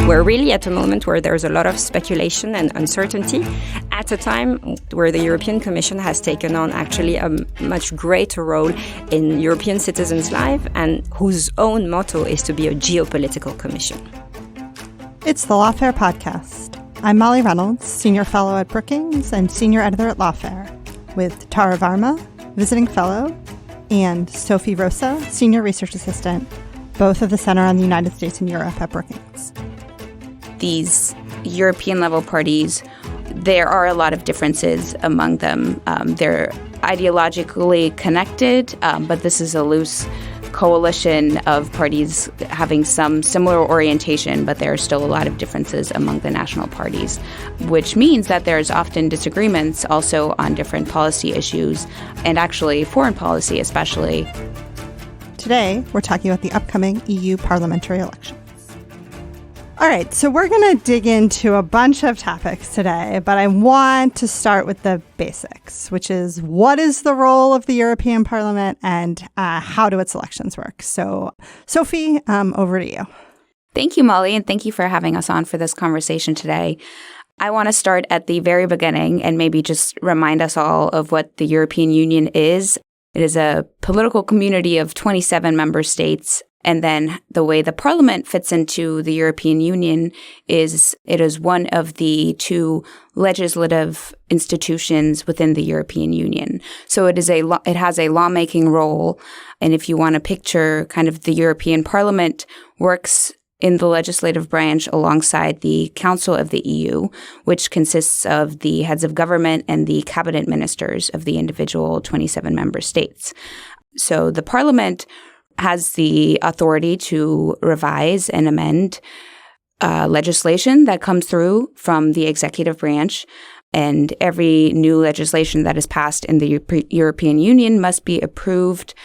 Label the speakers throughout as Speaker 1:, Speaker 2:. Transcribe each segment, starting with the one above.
Speaker 1: We're really at a moment where there's a lot of speculation and uncertainty at a time where the European Commission has taken on actually a much greater role in European citizens' lives and whose own motto is to be a geopolitical commission.
Speaker 2: It's the Lawfare podcast. I'm Molly Reynolds, Senior Fellow at Brookings and Senior Editor at Lawfare, with Tara Varma, Visiting Fellow, and Sophie Rosa, Senior Research Assistant, both of the Center on the United States and Europe at Brookings.
Speaker 3: These European-level parties, there are a lot of differences among them. They're ideologically connected, but this is a loose coalition of parties having some similar orientation, but there are still a lot of differences among the national parties, which means that there's often disagreements also on different policy issues, and actually foreign policy especially.
Speaker 2: Today, we're talking about the upcoming EU parliamentary elections. All right, so we're going to dig into a bunch of topics today, but I want to start with the basics, which is what is the role of the European Parliament and how do its elections work? So, Sophie, over to you.
Speaker 3: Thank you, Molly, and thank you for having us on for this conversation today. I want to start at the very beginning and maybe just remind us all of what the European Union is. It is a political community of 27 member states. And then the way the Parliament fits into the European Union is it is one of the two legislative institutions within the European Union. So it has a lawmaking role. And if you want to picture kind of the European Parliament works in the legislative branch alongside the Council of the EU, which consists of the heads of government and the cabinet ministers of the individual 27 member states. So the Parliament has the authority to revise and amend legislation that comes through from the executive branch. And every new legislation that is passed in the European Union must be approved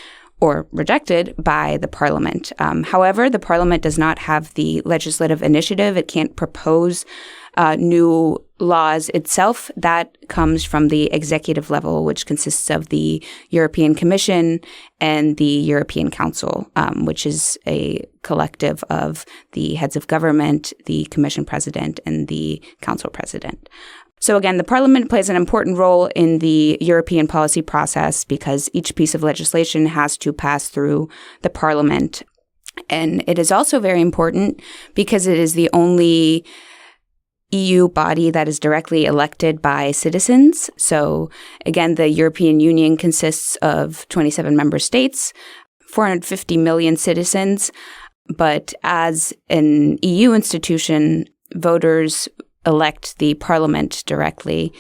Speaker 3: or rejected by the Parliament. However, the Parliament does not have the legislative initiative. It can't propose new laws itself. That comes from the executive level, which consists of the European Commission and the European Council, which is a collective of the heads of government, the Commission President, and the Council President. So again, the Parliament plays an important role in the European policy process because each piece of legislation has to pass through the Parliament. And it is also very important because it is the only EU body that is directly elected by citizens. So again, the European Union consists of 27 member states, 450 million citizens. But as an EU institution, voters elect the Parliament directly,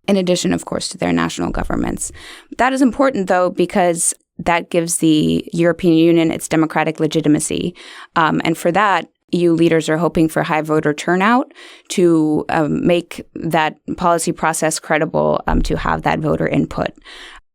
Speaker 3: in addition, of course, to their national governments. That is important, though, because that gives the European Union its democratic legitimacy. And for that, EU leaders are hoping for high voter turnout to make that policy process credible, to have that voter input.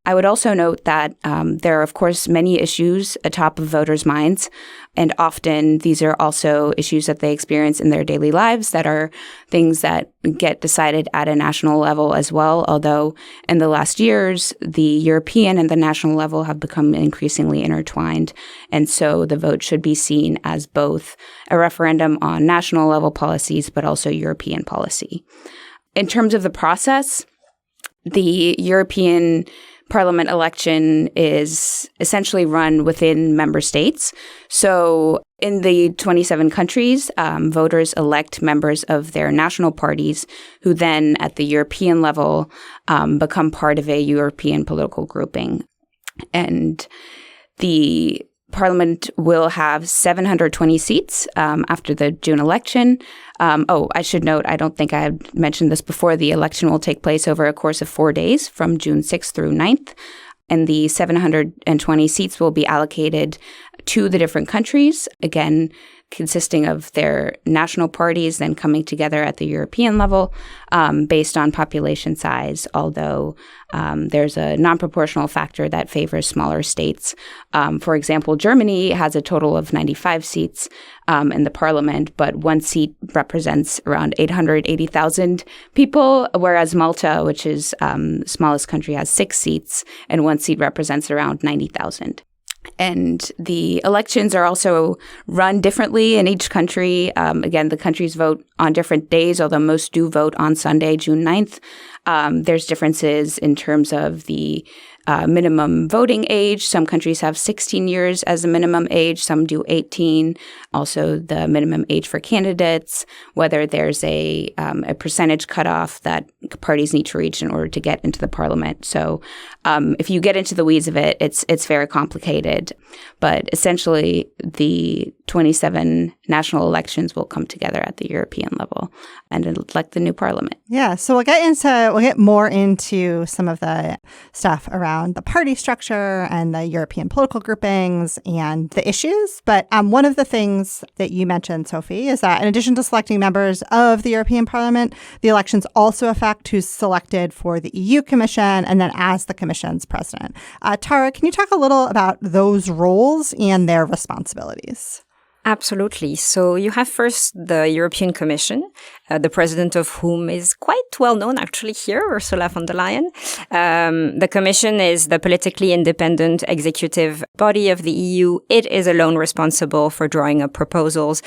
Speaker 3: I would also note that there are, of course, many issues atop of voters' minds, and often these are also issues that they experience in their daily lives that are things that get decided at a national level as well, although in the last years, the European and the national level have become increasingly intertwined, and so the vote should be seen as both a referendum on national level policies, but also European policy. In terms of the process, the European Parliament election is essentially run within member states. So in the 27 countries, voters elect members of their national parties who then at the European level become part of a European political grouping. And the Parliament will have 720 seats after the June election. I should note, I don't think I had mentioned this before, the election will take place over a course of 4 days from June 6th through 9th. And the 720 seats will be allocated to the different countries, again, consisting of their national parties then coming together at the European level based on population size, although there's a non-proportional factor that favors smaller states. For example, Germany has a total of 95 seats in the parliament, but one seat represents around 880,000 people, whereas Malta, which is the smallest country, has 6 seats, and one seat represents around 90,000. And the elections are also run differently in each country. Again, the countries vote on different days, although most do vote on Sunday, June 9th. There's differences in terms of the minimum voting age. Some countries have 16 years as a minimum age. Some do 18. Also, the minimum age for candidates, whether there's a percentage cutoff that parties need to reach in order to get into the parliament. So if you get into the weeds of it, it's very complicated. But essentially, the 27 national elections will come together at the European level and elect the new parliament.
Speaker 2: Yeah, so we'll get more into some of the stuff around the party structure and the European political groupings and the issues. But one of the things that you mentioned, Sophie, is that in addition to selecting members of the European Parliament, the elections also affect who's selected for the EU Commission and then as the Commission's president. Tara, can you talk a little about those roles and their responsibilities?
Speaker 1: Absolutely. So you have first the European Commission, the president of whom is quite well known actually here, Ursula von der Leyen. The Commission is the politically independent executive body of the EU. It is alone responsible for drawing up proposals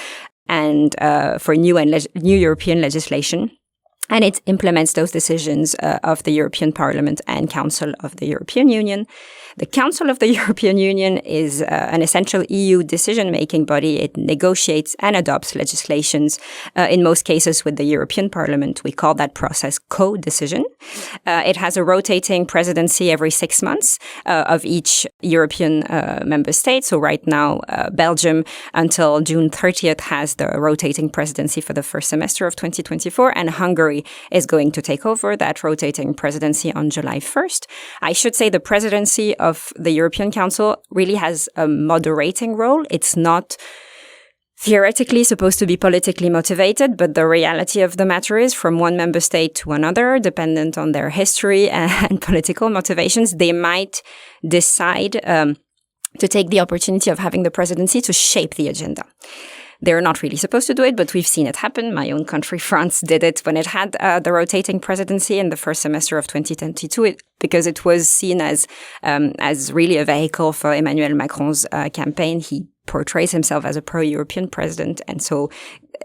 Speaker 1: and for new European legislation. And it implements those decisions of the European Parliament and Council of the European Union. The Council of the European Union is an essential EU decision-making body. It negotiates and adopts legislations, in most cases with the European Parliament. We call that process co-decision. It has a rotating presidency every 6 months of each European member state. So right now, Belgium, until June 30th, has the rotating presidency for the first semester of 2024, and Hungary is going to take over that rotating presidency on July 1st. I should say the presidency of the European Council really has a moderating role. It's not theoretically supposed to be politically motivated, but the reality of the matter is from one member state to another, dependent on their history and political motivations, they might decide to take the opportunity of having the presidency to shape the agenda. They're not really supposed to do it, but we've seen it happen. My own country, France, did it when it had the rotating presidency in the first semester of 2022, because it was seen as really a vehicle for Emmanuel Macron's campaign. He portrays himself as a pro-European president, and so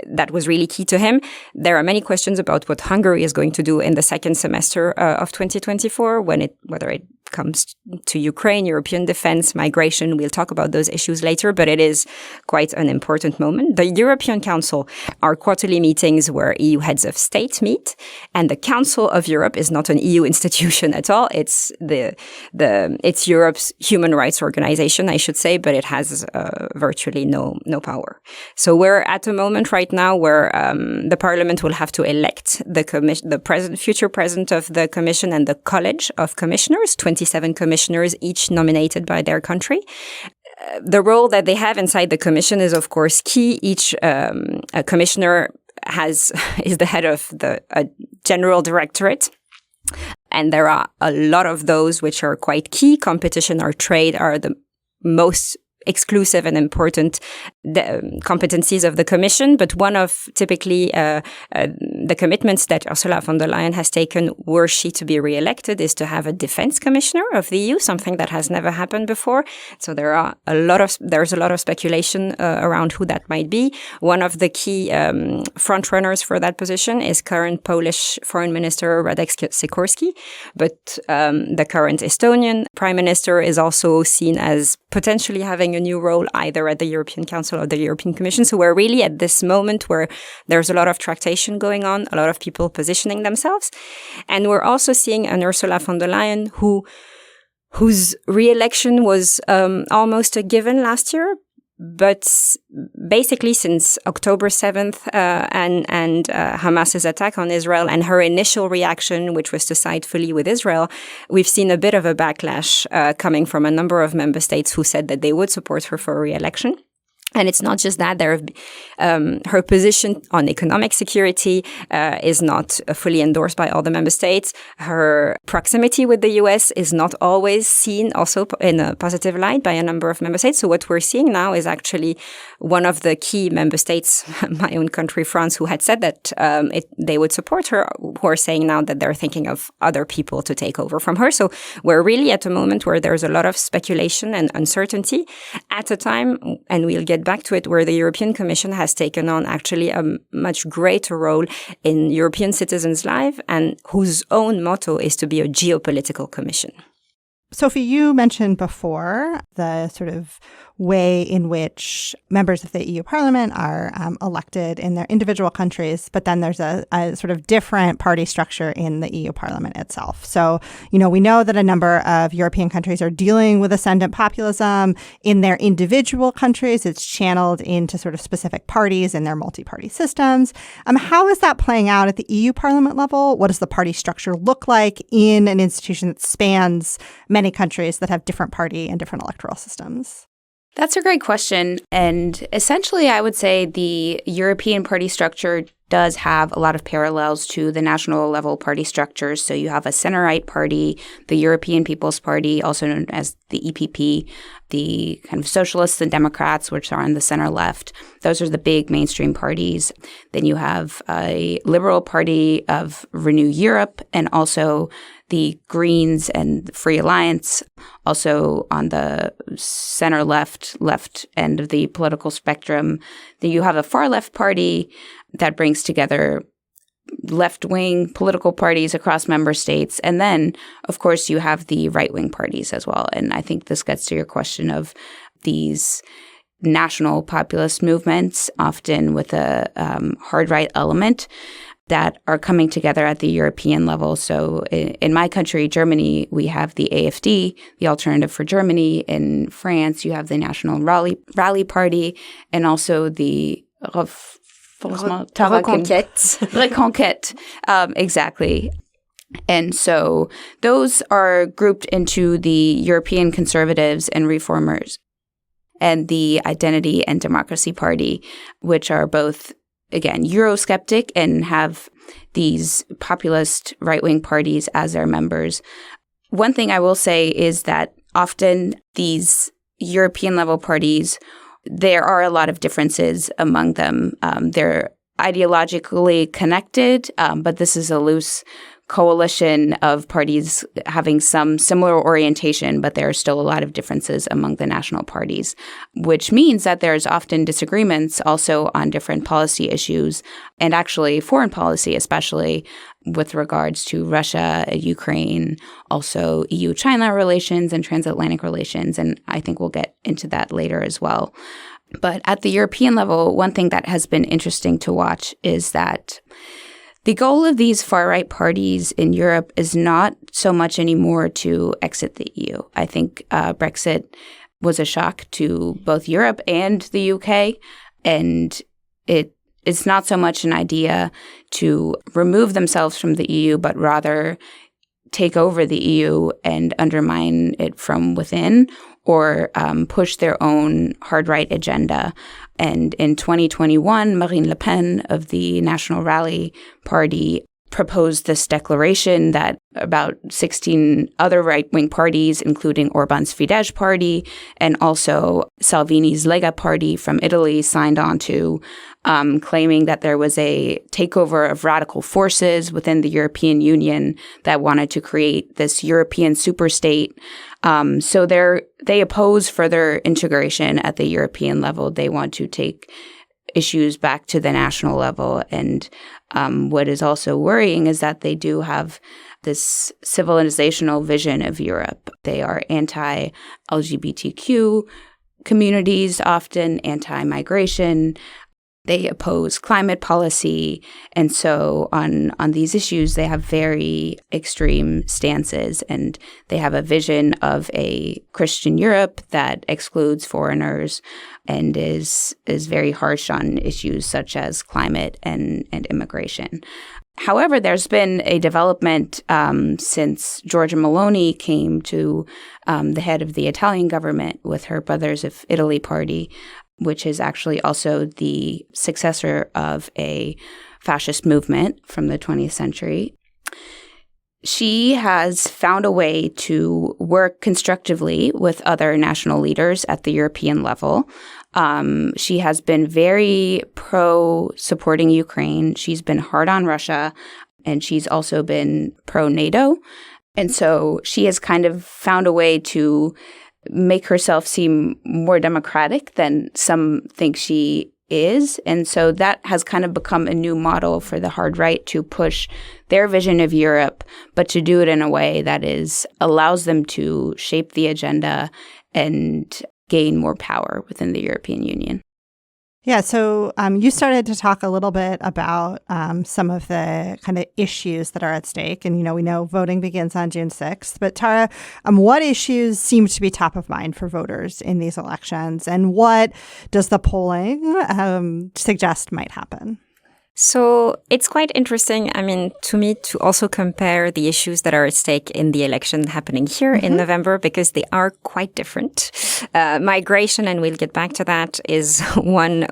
Speaker 1: that was really key to him. There are many questions about what Hungary is going to do in the second semester of 2024, whether it comes to Ukraine, European defense, migration. We'll talk about those issues later, but it is quite an important moment. The European Council are quarterly meetings where EU heads of state meet, and the Council of Europe is not an EU institution at all. It's it's Europe's human rights organization, I should say, but it has virtually no power. So we're at a moment right now where the Parliament will have to elect the future president of the Commission and the College of Commissioners, 27 commissioners, each nominated by their country. The role that they have inside the Commission is, of course, key. Each commissioner is the head of a general directorate. And there are a lot of those which are quite key. Competition or trade are the most exclusive and important competencies of the Commission. But one of typically the commitments that Ursula von der Leyen has taken, were she to be re-elected, is to have a defense commissioner of the EU, something that has never happened before. So there's a lot of speculation around who that might be. One of the key front runners for that position is current Polish Foreign Minister Radek Sikorski, but the current Estonian Prime Minister is also seen as potentially having a new role either at the European Council or the European Commission. So we're really at this moment where there's a lot of tractation going on, a lot of people positioning themselves. And we're also seeing an Ursula von der Leyen whose re-election was almost a given last year. But basically since October 7th and Hamas's attack on Israel and her initial reaction, which was to side fully with Israel, we've seen a bit of a backlash coming from a number of member states who said that they would support her for re-election. And it's not just that. Her position on economic security is not fully endorsed by all the member states. Her proximity with the US is not always seen also in a positive light by a number of member states. So what we're seeing now is actually one of the key member states, my own country, France, who had said that they would support her, who are saying now that they're thinking of other people to take over from her. So we're really at a moment where there's a lot of speculation and uncertainty at a time, and we'll get back to it, where the European Commission has taken on actually a much greater role in European citizens' lives, and whose own motto is to be a geopolitical commission.
Speaker 2: Sophie, you mentioned before the sort of way in which members of the EU Parliament are elected in their individual countries, but then there's a sort of different party structure in the EU Parliament itself. So, we know that a number of European countries are dealing with ascendant populism in their individual countries. It's channeled into sort of specific parties in their multi-party systems. How is that playing out at the EU Parliament level? What does the party structure look like in an institution that spans many countries that have different party and different electoral systems?
Speaker 3: That's a great question. And essentially, I would say the European party structure does have a lot of parallels to the national level party structures. So you have a center-right party, the European People's Party, also known as the EPP, the kind of socialists and Democrats, which are on the center-left. Those are the big mainstream parties. Then you have a Liberal Party of Renew Europe, and also the Greens and Free Alliance, also on the center-left end of the political spectrum. Then you have a far-left party that brings together left-wing political parties across member states. And then, of course, you have the right-wing parties as well. And I think this gets to your question of these national populist movements, often with a hard right element, that are coming together at the European level. So in my country, Germany, we have the AfD, the Alternative for Germany. In France, you have the National Rally Party, and also the Reconquête. Exactly. And so those are grouped into the European Conservatives and Reformers and the Identity and Democracy Party, which are both, again, Eurosceptic and have these populist right-wing parties as their members. One thing I will say is that often these European-level parties, there are a lot of differences among them. They're ideologically connected, but this is a loose coalition of parties having some similar orientation, but there are still a lot of differences among the national parties, which means that there's often disagreements also on different policy issues, and actually foreign policy, especially with regards to Russia, Ukraine, also EU-China relations and transatlantic relations. And I think we'll get into that later as well. But at the European level, one thing that has been interesting to watch is that the goal of these far-right parties in Europe is not so much anymore to exit the EU. I think Brexit was a shock to both Europe and the UK, and it's not so much an idea to remove themselves from the EU, but rather take over the EU and undermine it from within, or push their own hard right agenda. And in 2021, Marine Le Pen of the National Rally Party proposed this declaration that about 16 other right-wing parties, including Orban's Fidesz party and also Salvini's Lega party from Italy, signed on to, claiming that there was a takeover of radical forces within the European Union that wanted to create this European superstate. So they oppose further integration at the European level. They want to take issues back to the national level. And what is also worrying is that they do have this civilizational vision of Europe. They are anti-LGBTQ communities, often anti-migration. They oppose climate policy. And so on these issues, they have very extreme stances, and they have a vision of a Christian Europe that excludes foreigners and is very harsh on issues such as climate and immigration. However, there's been a development since Giorgia Meloni came to the head of the Italian government with her Brothers of Italy party, which is actually also the successor of a fascist movement from the 20th century. She has found a way to work constructively with other national leaders at the European level. She has been very pro-supporting Ukraine. She's been hard on Russia, and she's also been pro-NATO. And so she has kind of found a way to make herself seem more democratic than some think she is. And so that has kind of become a new model for the hard right to push their vision of Europe, but to do it in a way that allows them to shape the agenda and gain more power within the European Union.
Speaker 2: Yeah, so you started to talk a little bit about some of the kind of issues that are at stake. And, we know voting begins on June 6th. But Tara, what issues seem to be top of mind for voters in these elections? And what does the polling suggest might happen?
Speaker 1: So it's quite interesting, to me, to also compare the issues that are at stake in the election happening here in November, because they are quite different. Migration, and we'll get back to that, is one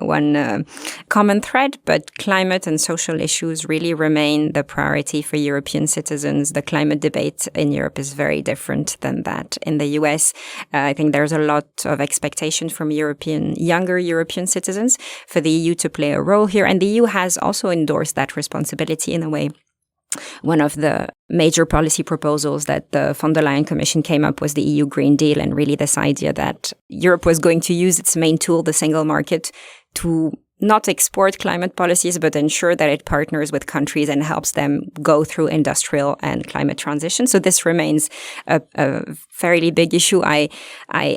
Speaker 1: common thread, but climate and social issues really remain the priority for European citizens. The climate debate in Europe is very different than that in the US. I think there's a lot of expectation from younger European citizens for the EU to play a role here, and the EU has also endorsed that responsibility in a way. One of the major policy proposals that the von der Leyen Commission came up was the EU Green Deal, and really this idea that Europe was going to use its main tool, the single market, to not export climate policies, but ensure that it partners with countries and helps them go through industrial and climate transition. So this remains a fairly big issue. I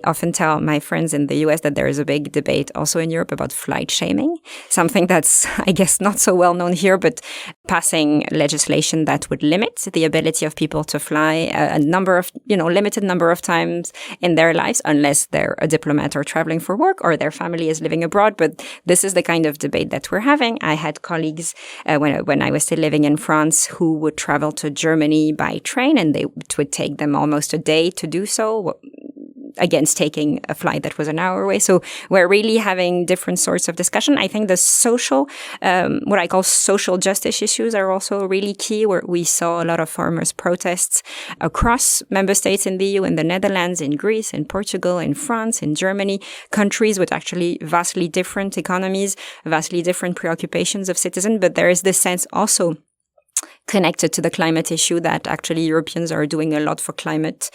Speaker 1: often tell my friends in the US that there is a big debate also in Europe about flight shaming, something that's, I guess, not so well known here, but passing legislation that would limit the ability of people to fly a number of, limited number of times in their lives, unless they're a diplomat or traveling for work or their family is living abroad. But this is the kind of debate that we're having. I had colleagues when I was still living in France who would travel to Germany by train, and it would take them almost a day to do so, against taking a flight that was an hour away. So we're really having different sorts of discussion. I think the social, what I call social justice issues are also really key, where we saw a lot of farmers' protests across member states in the EU, in the Netherlands, in Greece, in Portugal, in France, in Germany, countries with actually vastly different economies, vastly different preoccupations of citizens. But there is this sense also connected to the climate issue that actually Europeans are doing a lot for climate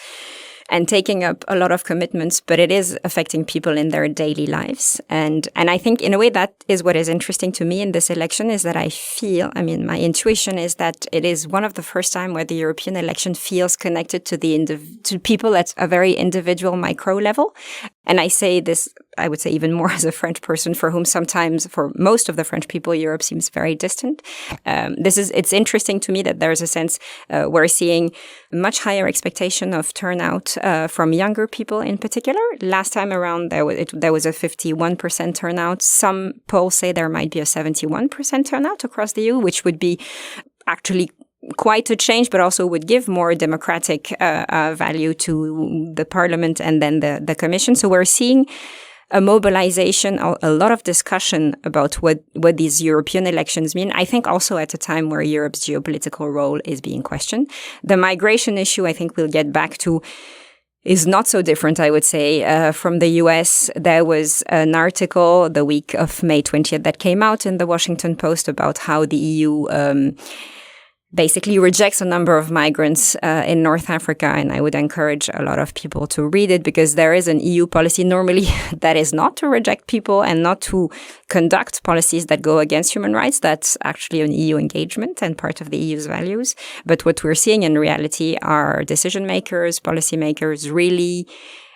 Speaker 1: and taking up a lot of commitments, but it is affecting people in their daily lives. And I think in a way that is what is interesting to me in this election, is that I feel, my intuition is that it is one of the first time where the European election feels connected to people at a very individual micro level. And I say this, I would say even more as a French person, for whom sometimes, for most of the French people, Europe seems very distant. It's interesting to me that there's a sense we're seeing much higher expectation of turnout from younger people in particular. Last time around, there was a 51% turnout. Some polls say there might be a 71% turnout across the EU, which would be actually quite a change, but also would give more democratic value to the Parliament and then the Commission. So we're seeing a mobilization, a lot of discussion about what these European elections mean. I think also at a time where Europe's geopolitical role is being questioned. The migration issue, I think we'll get back to, is not so different, I would say, from the US. There was an article the week of May 20th that came out in the Washington Post about how the EU basically rejects a number of migrants in North Africa. And I would encourage a lot of people to read it, because there is an EU policy normally that is not to reject people and not to conduct policies that go against human rights. That's actually an EU engagement and part of the EU's values. But what we're seeing in reality are decision makers, policy makers really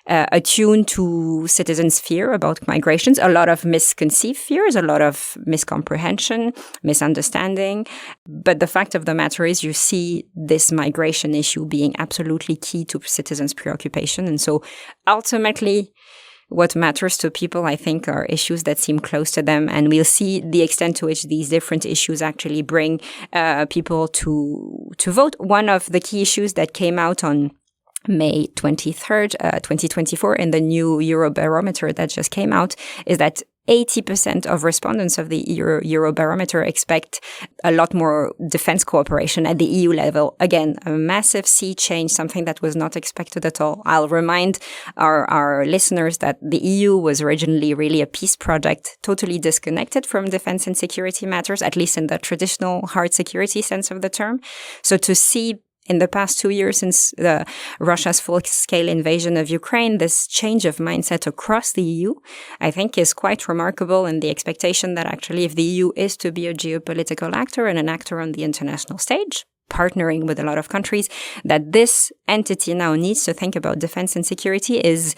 Speaker 1: attuned to citizens' fear about migrations, a lot of misconceived fears, a lot of miscomprehension, misunderstanding. But the fact of the matter is you see this migration issue being absolutely key to citizens' preoccupation. And so ultimately, what matters to people, I think, are issues that seem close to them. And we'll see the extent to which these different issues actually bring people to vote. One of the key issues that came out on May 23rd, 2024, in the new Eurobarometer that just came out, is that 80% of respondents of the Eurobarometer expect a lot more defense cooperation at the EU level. Again, a massive sea change, something that was not expected at all. I'll remind our listeners that the EU was originally really a peace project, totally disconnected from defense and security matters, at least in the traditional hard security sense of the term. So to see in the past 2 years since Russia's full-scale invasion of Ukraine, this change of mindset across the EU, I think, is quite remarkable, and the expectation that actually if the EU is to be a geopolitical actor and an actor on the international stage, partnering with a lot of countries, that this entity now needs to think about defense and security is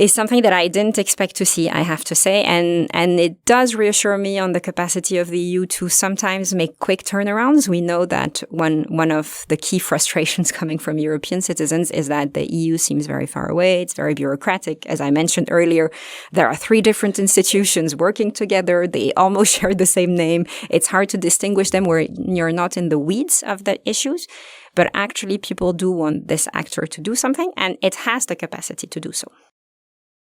Speaker 1: something that I didn't expect to see, I have to say. And it does reassure me on the capacity of the EU to sometimes make quick turnarounds. We know that one of the key frustrations coming from European citizens is that the EU seems very far away. It's very bureaucratic. As I mentioned earlier, there are 3 different institutions working together. They almost share the same name. It's hard to distinguish them where you're not in the weeds of the issues. But actually, people do want this actor to do something, and it has the capacity to do so.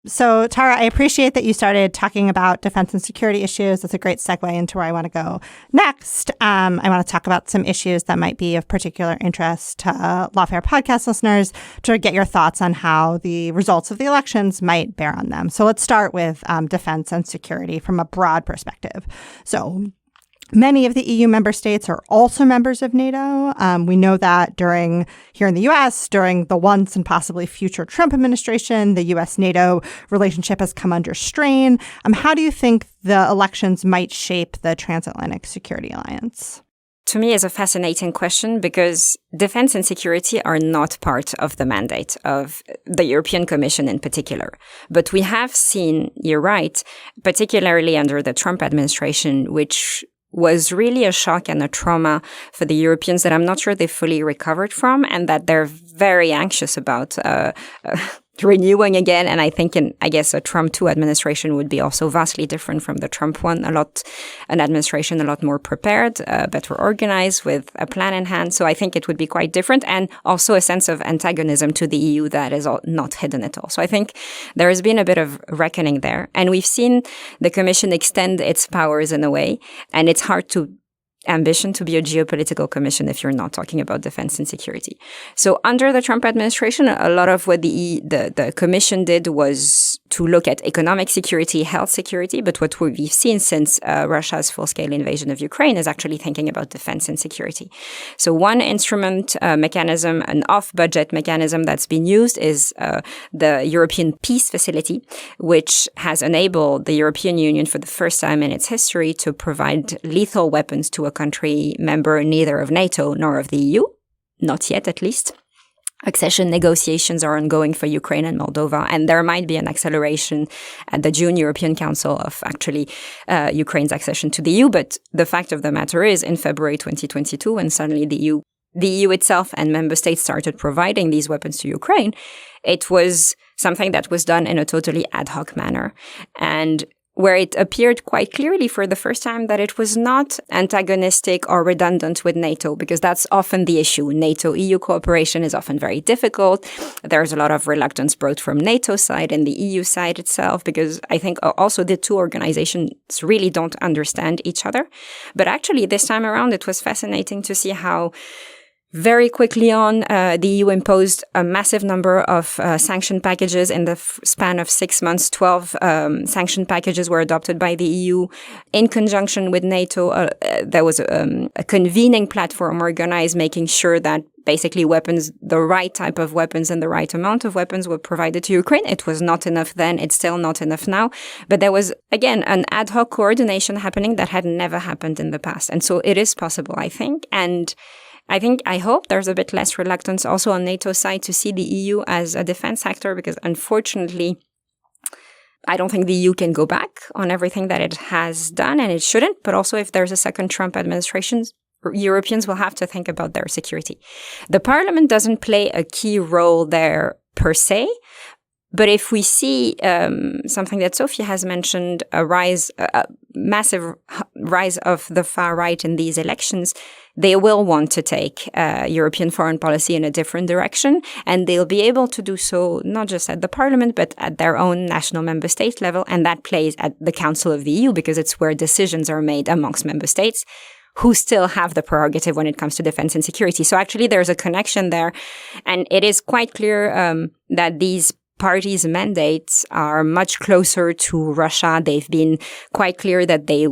Speaker 2: So, Tara, I appreciate that you started talking about defense and security issues. That's a great segue into where I want to go next. I want to talk about some issues that might be of particular interest to Lawfare podcast listeners to get your thoughts on how the results of the elections might bear on them. So let's start with defense and security from a broad perspective. So many of the EU member states are also members of NATO. We know that here in the U.S., during the once and possibly future Trump administration, the U.S.-NATO relationship has come under strain. How do you think the elections might shape the transatlantic security alliance?
Speaker 1: To me, is a fascinating question because defense and security are not part of the mandate of the European Commission in particular. But we have seen, you're right, particularly under the Trump administration, which was really a shock and a trauma for the Europeans that I'm not sure they fully recovered from, and that they're very anxious about renewing again. And I think a Trump 2 administration would be also vastly different from the Trump one. An administration a lot more prepared, better organized, with a plan in hand. So I think it would be quite different, and also a sense of antagonism to the EU that is not hidden at all. So I think there has been a bit of reckoning there. And we've seen the Commission extend its powers in a way, and it's hard to ambition to be a geopolitical commission if you're not talking about defense and security. So under the Trump administration, a lot of what the commission did was to look at economic security, health security. But what we've seen since Russia's full-scale invasion of Ukraine is actually thinking about defense and security. So one instrument, mechanism, an off-budget mechanism that's been used is the European Peace Facility, which has enabled the European Union for the first time in its history to provide lethal weapons to a country member neither of NATO nor of the EU, not yet at least. Accession negotiations are ongoing for Ukraine and Moldova, and there might be an acceleration at the June European Council of actually Ukraine's accession to the EU. But the fact of the matter is, in February 2022, when suddenly the EU itself and member states started providing these weapons to Ukraine, it was something that was done in a totally ad hoc manner. And where it appeared quite clearly for the first time that it was not antagonistic or redundant with NATO, because that's often the issue. NATO-EU cooperation is often very difficult. There's a lot of reluctance both from NATO side and the EU side itself, because I think also the two organizations really don't understand each other. But actually, this time around, it was fascinating to see how very quickly on, the EU imposed a massive number of sanction packages in the span of 6 months. 12 sanction packages were adopted by the EU in conjunction with NATO. There was a convening platform organized, making sure that basically weapons, the right type of weapons and the right amount of weapons were provided to Ukraine. It was not enough then. It's still not enough now. But there was, again, an ad hoc coordination happening that had never happened in the past. And so it is possible, I think. And I hope there's a bit less reluctance also on NATO's side to see the EU as a defense actor, because unfortunately, I don't think the EU can go back on everything that it has done, and it shouldn't. But also, if there's a second Trump administration, Europeans will have to think about their security. The Parliament doesn't play a key role there per se. But if we see something that Sophie has mentioned, a rise, massive rise of the far right in these elections, they will want to take European foreign policy in a different direction. And they'll be able to do so not just at the parliament, but at their own national member state level. And that plays at the Council of the EU because it's where decisions are made amongst member states who still have the prerogative when it comes to defense and security. So actually there's a connection there. And it is quite clear that these parties' mandates are much closer to Russia. They've been quite clear that they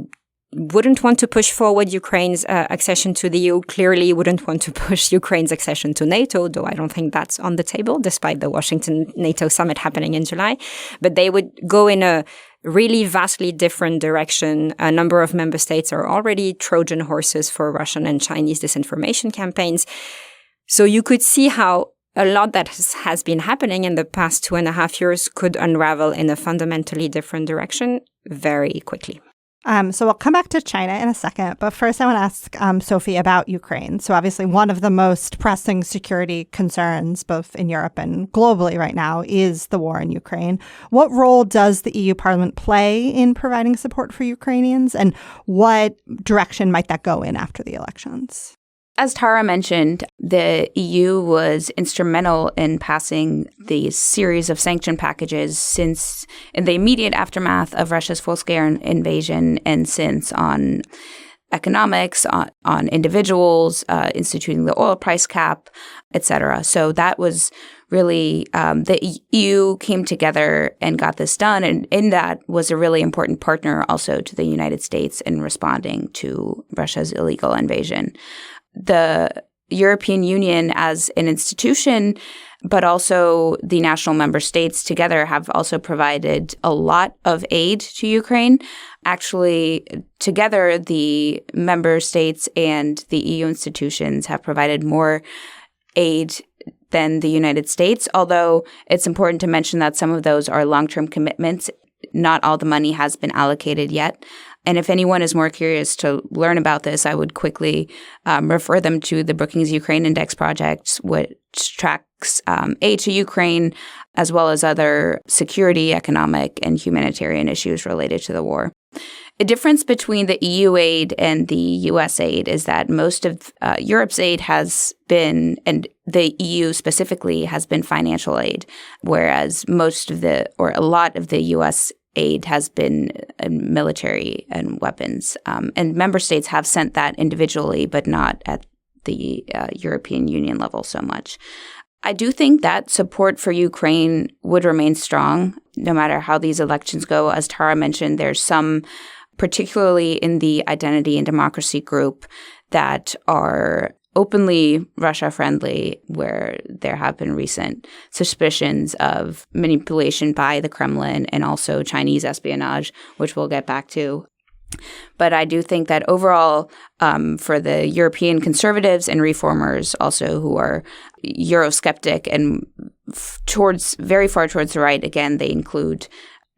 Speaker 1: wouldn't want to push forward Ukraine's accession to the EU, clearly wouldn't want to push Ukraine's accession to NATO, though I don't think that's on the table, despite the Washington NATO summit happening in July. But they would go in a really vastly different direction. A number of member states are already Trojan horses for Russian and Chinese disinformation campaigns. So you could see how a lot that has been happening in the past 2.5 years could unravel in a fundamentally different direction very quickly.
Speaker 2: So we'll come back to China in a second. But first, I want to ask Sophie about Ukraine. So obviously, one of the most pressing security concerns, both in Europe and globally right now, is the war in Ukraine. What role does the EU Parliament play in providing support for Ukrainians? And what direction might that go in after the elections?
Speaker 3: As Tara mentioned, the EU was instrumental in passing the series of sanction packages since in the immediate aftermath of Russia's full-scale invasion and since on economics, on individuals, instituting the oil price cap, etc. So that was really the EU came together and got this done. And in that was a really important partner also to the United States in responding to Russia's illegal invasion. The European Union as an institution, but also the national member states together have also provided a lot of aid to Ukraine. Actually, together, the member states and the EU institutions have provided more aid than the United States, although it's important to mention that some of those are long-term commitments. Not all the money has been allocated yet. And if anyone is more curious to learn about this, I would quickly refer them to the Brookings Ukraine Index project, which tracks aid to Ukraine, as well as other security, economic, and humanitarian issues related to the war. A difference between the EU aid and the US aid is that most of Europe's aid has been, and the EU specifically, has been financial aid, whereas a lot of the US aid has been military and weapons. And member states have sent that individually, but not at the European Union level so much. I do think that support for Ukraine would remain strong no matter how these elections go. As Tara mentioned, there's some, particularly in the Identity and Democracy group, that are openly Russia-friendly, where there have been recent suspicions of manipulation by the Kremlin and also Chinese espionage, which we'll get back to. But I do think that overall, for the European conservatives and reformers also who are Eurosceptic and very far towards the right, again, they include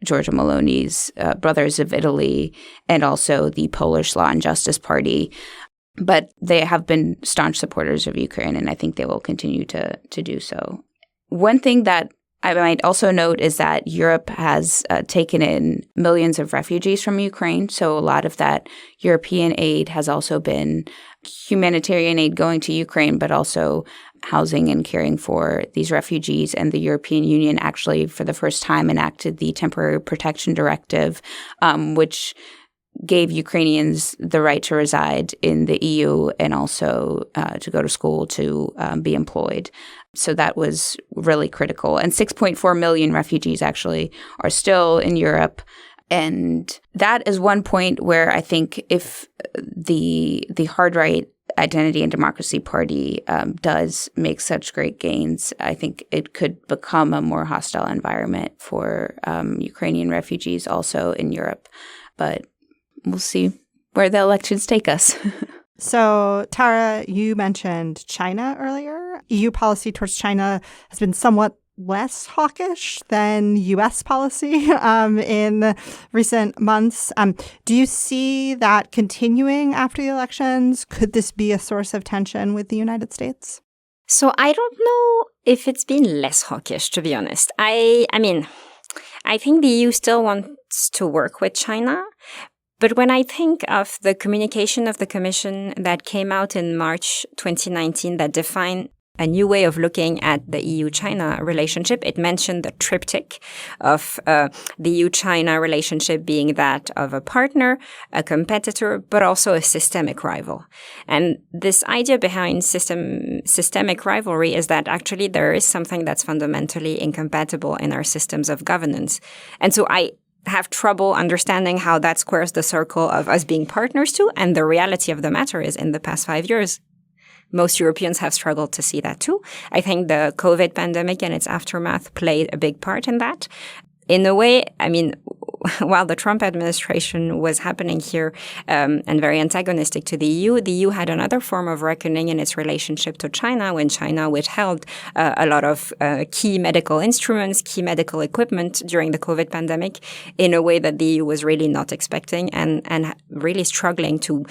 Speaker 3: Giorgia Meloni's Brothers of Italy and also the Polish Law and Justice Party. But they have been staunch supporters of Ukraine, and I think they will continue to do so. One thing that I might also note is that Europe has taken in millions of refugees from Ukraine. So a lot of that European aid has also been humanitarian aid going to Ukraine, but also housing and caring for these refugees. And the European Union actually, for the first time, enacted the Temporary Protection Directive, which gave Ukrainians the right to reside in the EU and also to go to school, to be employed. So that was really critical. And 6.4 million refugees actually are still in Europe. And that is one point where I think if the hard right Identity and Democracy Party does make such great gains, I think it could become a more hostile environment for Ukrainian refugees also in Europe. But we'll see where the elections take us.
Speaker 2: So, Tara, you mentioned China earlier. EU policy towards China has been somewhat less hawkish than U.S. policy in recent months. Do you see that continuing after the elections? Could this be a source of tension with the United States?
Speaker 1: So I don't know if it's been less hawkish, to be honest. I mean, I think the EU still wants to work with China, But when I think of the communication of the Commission that came out in March 2019 that defined a new way of looking at the EU-China relationship, it mentioned the triptych of the EU-China relationship being that of a partner, a competitor, but also a systemic rival. And this idea behind systemic rivalry is that actually there is something that's fundamentally incompatible in our systems of governance. And so I have trouble understanding how that squares the circle of us being partners too. And the reality of the matter is in the past 5 years, most Europeans have struggled to see that too. I think the COVID pandemic and its aftermath played a big part in that. In a way, I mean, while the Trump administration was happening here and very antagonistic to the EU had another form of reckoning in its relationship to China when China withheld a lot of key medical instruments, key medical equipment during the COVID pandemic in a way that the EU was really not expecting and really struggling to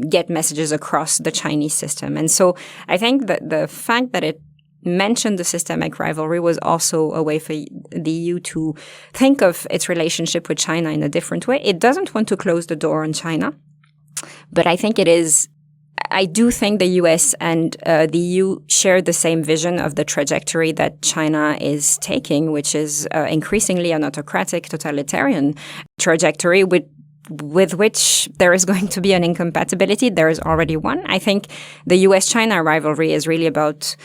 Speaker 1: get messages across the Chinese system. And so I think that the fact that it mentioned the systemic rivalry was also a way for the EU to think of its relationship with China in a different way. It doesn't want to close the door on China, but I do think the US and the EU share the same vision of the trajectory that China is taking, which is increasingly an autocratic, totalitarian trajectory with which there is going to be an incompatibility. There is already one. I think the US-China rivalry is really about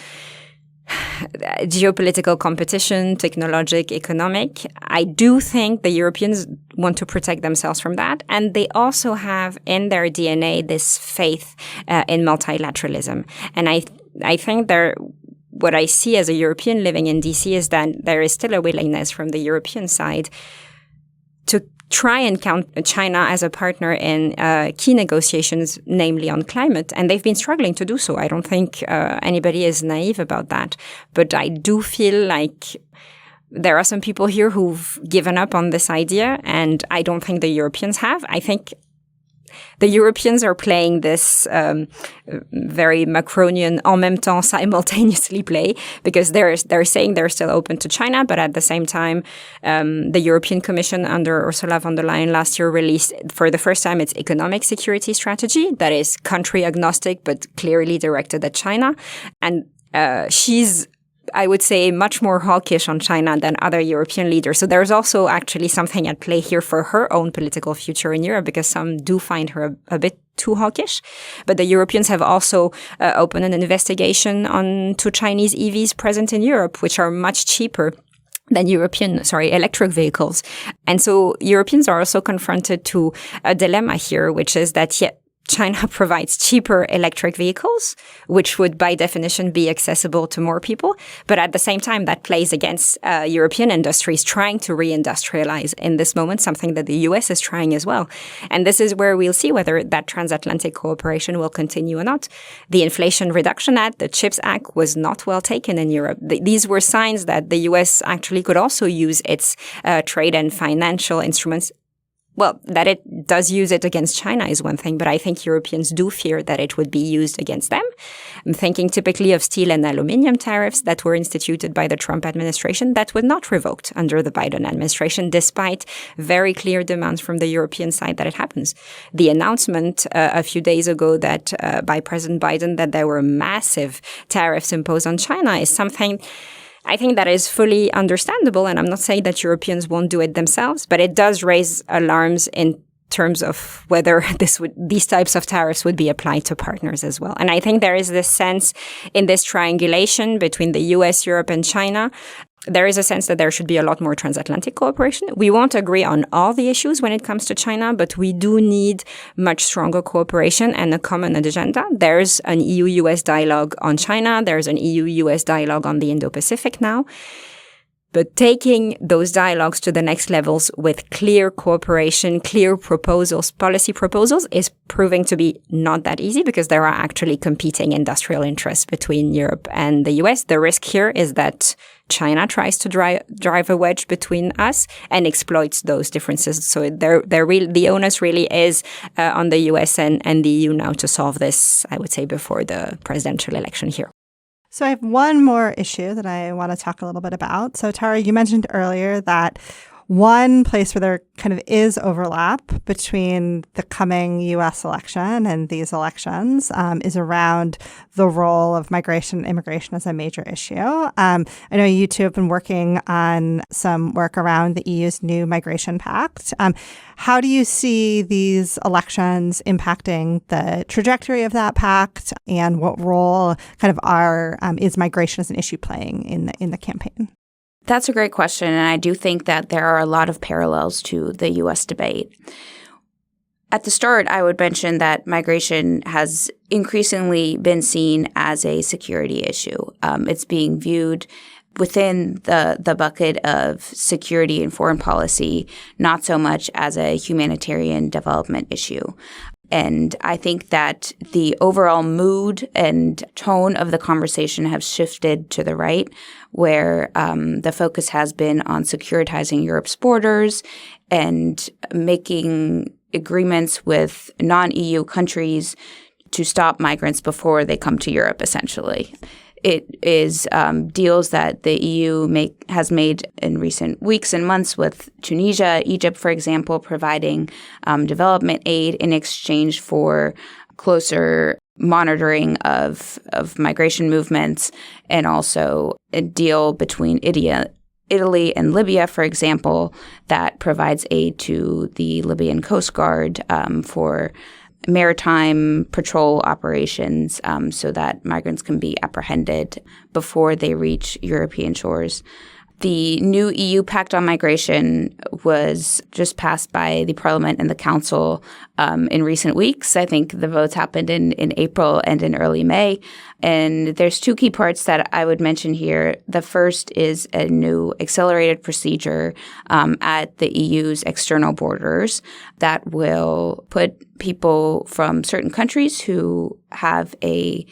Speaker 1: geopolitical competition, technologic, economic. I do think the Europeans want to protect themselves from that. And they also have in their DNA this faith in multilateralism. And I think what I see as a European living in DC is that there is still a willingness from the European side to try and count China as a partner in key negotiations, namely on climate. And they've been struggling to do so. I don't think anybody is naive about that. But I do feel like there are some people here who've given up on this idea, and I don't think the Europeans have. I think the Europeans are playing this very Macronian en même temps simultaneously play because they're saying they're still open to China, but at the same time, the European Commission under Ursula von der Leyen last year released for the first time its economic security strategy that is country agnostic but clearly directed at China. And she's, I would say, much more hawkish on China than other European leaders. So there's also actually something at play here for her own political future in Europe because some do find her a bit too hawkish. But the Europeans have also opened an investigation on two Chinese EVs present in Europe, which are much cheaper than electric vehicles. And so Europeans are also confronted to a dilemma here, which is that China provides cheaper electric vehicles, which would by definition be accessible to more people. But at the same time, that plays against European industries trying to reindustrialize in this moment, something that the US is trying as well. And this is where we'll see whether that transatlantic cooperation will continue or not. The Inflation Reduction Act, the CHIPS Act, was not well taken in Europe. These were signs that the US actually could also use its trade and financial instruments. Well, that it does use it against China is one thing, but I think Europeans do fear that it would be used against them. I'm thinking typically of steel and aluminium tariffs that were instituted by the Trump administration that were not revoked under the Biden administration, despite very clear demands from the European side that it happens. The announcement a few days ago that by President Biden that there were massive tariffs imposed on China is something I think that is fully understandable, and I'm not saying that Europeans won't do it themselves, but it does raise alarms in terms of whether these types of tariffs would be applied to partners as well. And I think there is this sense in this triangulation between the US, Europe, and China. There is a sense that there should be a lot more transatlantic cooperation. We won't agree on all the issues when it comes to China, but we do need much stronger cooperation and a common agenda. There's an EU-US dialogue on China. There's an EU-US dialogue on the Indo-Pacific now. But taking those dialogues to the next levels with clear cooperation, clear proposals, policy proposals is proving to be not that easy because there are actually competing industrial interests between Europe and the US. The risk here is that China tries to drive a wedge between us and exploits those differences. So the onus really is on the US and the EU now to solve this, I would say, before the presidential election here.
Speaker 2: So I have one more issue that I want to talk a little bit about. So Tara, you mentioned earlier that one place where there kind of is overlap between the coming U.S. election and these elections is around the role of migration and immigration as a major issue. I know you two have been working on some work around the EU's new migration pact. How do you see these elections impacting the trajectory of that pact, and what role kind of is migration as an issue playing in the campaign?
Speaker 3: That's a great question, and I do think that there are a lot of parallels to the U.S. debate. At the start, I would mention that migration has increasingly been seen as a security issue. It's being viewed within the bucket of security and foreign policy, not so much as a humanitarian development issue. And I think that the overall mood and tone of the conversation have shifted to the right, where the focus has been on securitizing Europe's borders and making agreements with non-EU countries to stop migrants before they come to Europe, essentially. It is deals that the EU has made in recent weeks and months with Tunisia, Egypt, for example, providing development aid in exchange for closer monitoring of migration movements, and also a deal between Italy and Libya, for example, that provides aid to the Libyan Coast Guard for maritime patrol operations so that migrants can be apprehended before they reach European shores. The new EU Pact on Migration was just passed by the Parliament and the Council in recent weeks. I think the votes happened in April and in early May. And there's two key parts that I would mention here. The first is a new accelerated procedure at the EU's external borders that will put people from certain countries who have a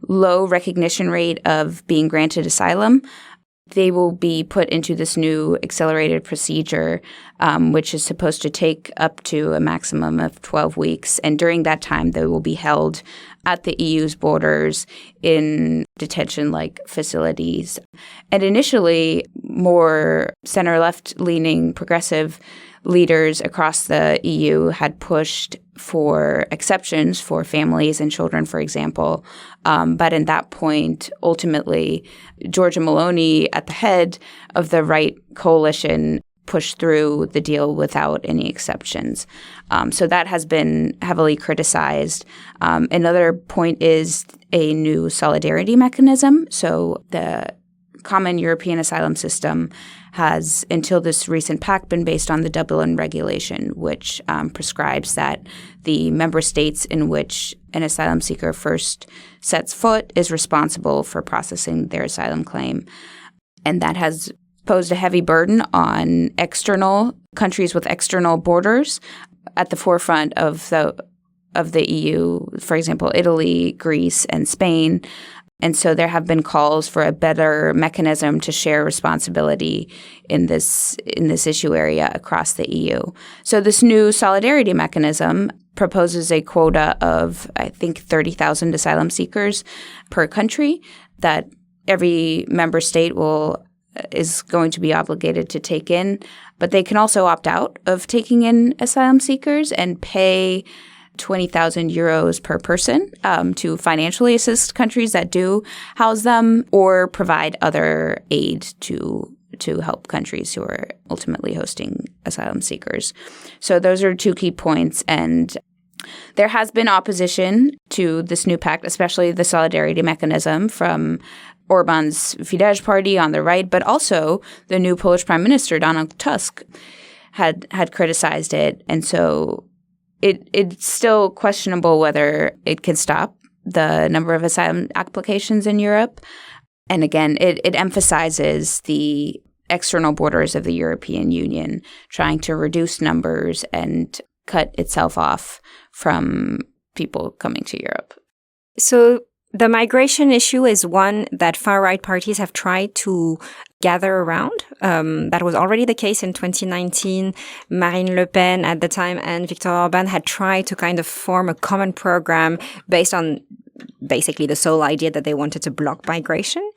Speaker 3: low recognition rate of being granted asylum. They will be put into this new accelerated procedure, which is supposed to take up to a maximum of 12 weeks. And during that time, they will be held at the EU's borders in detention-like facilities. And initially, more center-left leaning progressive leaders across the EU had pushed for exceptions for families and children, for example. But at that point, ultimately, Giorgia Meloni, at the head of the right coalition, pushed through the deal without any exceptions. So that has been heavily criticized. Another point is a new solidarity mechanism. So the common European asylum system has, until this recent pact, been based on the Dublin regulation, which prescribes that the member states in which an asylum seeker first sets foot is responsible for processing their asylum claim. And that has posed a heavy burden on external countries with external borders at the forefront of the EU, for example, Italy, Greece, and Spain. And so there have been calls for a better mechanism to share responsibility in this issue area across the EU. So this new solidarity mechanism proposes a quota of, I think, 30,000 asylum seekers per country that every member state is going to be obligated to take in. But they can also opt out of taking in asylum seekers and pay 20,000 euros per person to financially assist countries that do house them, or provide other aid to help countries who are ultimately hosting asylum seekers. So those are two key points. And there has been opposition to this new pact, especially the solidarity mechanism, from Orban's Fidesz party on the right, but also the new Polish Prime Minister, Donald Tusk, had criticized it. And so it's still questionable whether it could stop the number of asylum applications in Europe. And again, it emphasizes the external borders of the European Union, trying to reduce numbers and cut itself off from people coming to Europe.
Speaker 1: So the migration issue is one that far-right parties have tried to gather around. That was already the case in 2019. Marine Le Pen at the time and Viktor Orban had tried to kind of form a common program based on basically the sole idea that they wanted to block migration.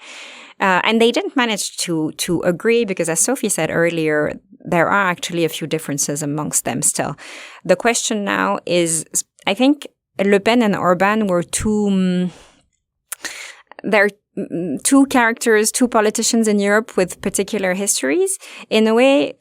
Speaker 1: And they didn't manage to agree because, as Sophie said earlier, there are actually a few differences amongst them still. The question now is, I think Le Pen and Orban were they're two characters, two politicians in Europe with particular histories. In a way,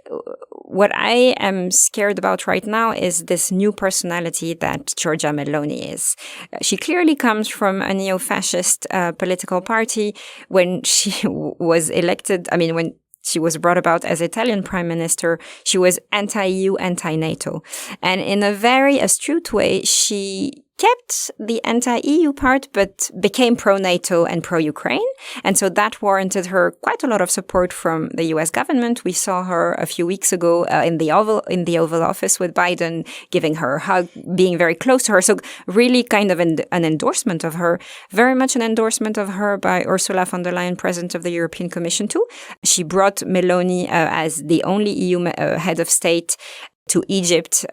Speaker 1: what I am scared about right now is this new personality that Giorgia Meloni is. She clearly comes from a neo-fascist political party. When she was elected, when she was brought about as Italian prime minister, she was anti-EU, anti-NATO. And in a very astute way, she kept the anti-EU part, but became pro-NATO and pro-Ukraine. And so that warranted her quite a lot of support from the US government. We saw her a few weeks ago in the Oval Office with Biden, giving her a hug, being very close to her. So really kind of an endorsement of her, very much an endorsement of her by Ursula von der Leyen, president of the European Commission too. She brought Meloni as the only EU head of state to Egypt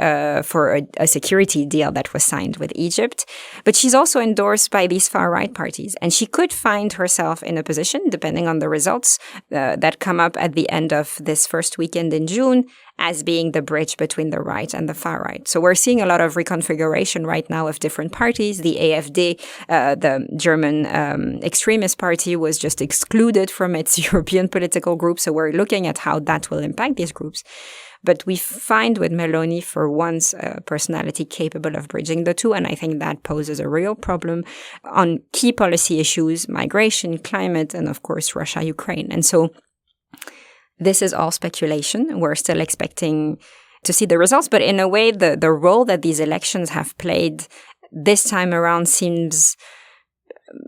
Speaker 1: for a security deal that was signed with Egypt. But she's also endorsed by these far-right parties. And she could find herself in a position, depending on the results that come up at the end of this first weekend in June, as being the bridge between the right and the far-right. So we're seeing a lot of reconfiguration right now of different parties. The AfD, the German extremist party, was just excluded from its European political group. So we're looking at how that will impact these groups. But we find with Meloni, for once, a personality capable of bridging the two. And I think that poses a real problem on key policy issues, migration, climate, and of course, Russia, Ukraine. And so this is all speculation. We're still expecting to see the results. But in a way, the role that these elections have played this time around seems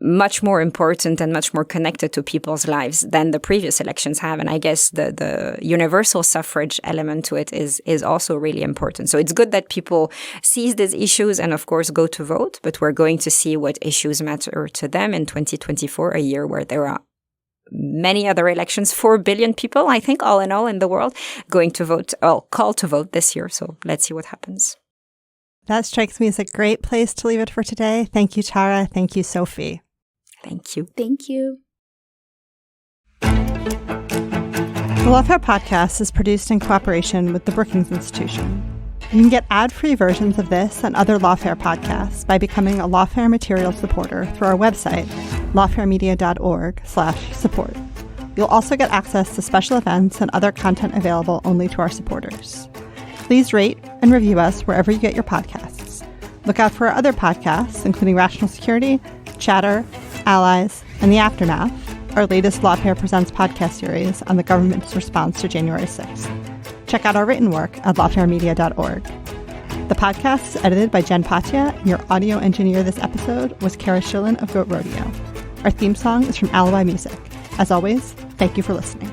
Speaker 1: much more important and much more connected to people's lives than the previous elections have. And I guess the universal suffrage element to it is also really important. So it's good that people seize these issues and, of course, go to vote. But we're going to see what issues matter to them in 2024, a year where there are many other elections, 4 billion people, I think, all in all in the world, going to vote, call to vote this year. So let's see what happens.
Speaker 2: That strikes me as a great place to leave it for today. Thank you, Tara. Thank you, Sophie.
Speaker 1: Thank you.
Speaker 3: Thank you.
Speaker 2: The Lawfare podcast is produced in cooperation with the Brookings Institution. You can get ad-free versions of this and other Lawfare podcasts by becoming a Lawfare Material supporter through our website, lawfaremedia.org/support. You'll also get access to special events and other content available only to our supporters. Please rate and review us wherever you get your podcasts. Look out for our other podcasts, including Rational Security, Chatter, Allies, and The Aftermath, our latest Lawfare Presents podcast series on the government's response to January 6th. Check out our written work at lawfaremedia.org. The podcast is edited by Jen Patja, and your audio engineer this episode was Kara Schillen of Goat Rodeo. Our theme song is from Alibi Music. As always, thank you for listening.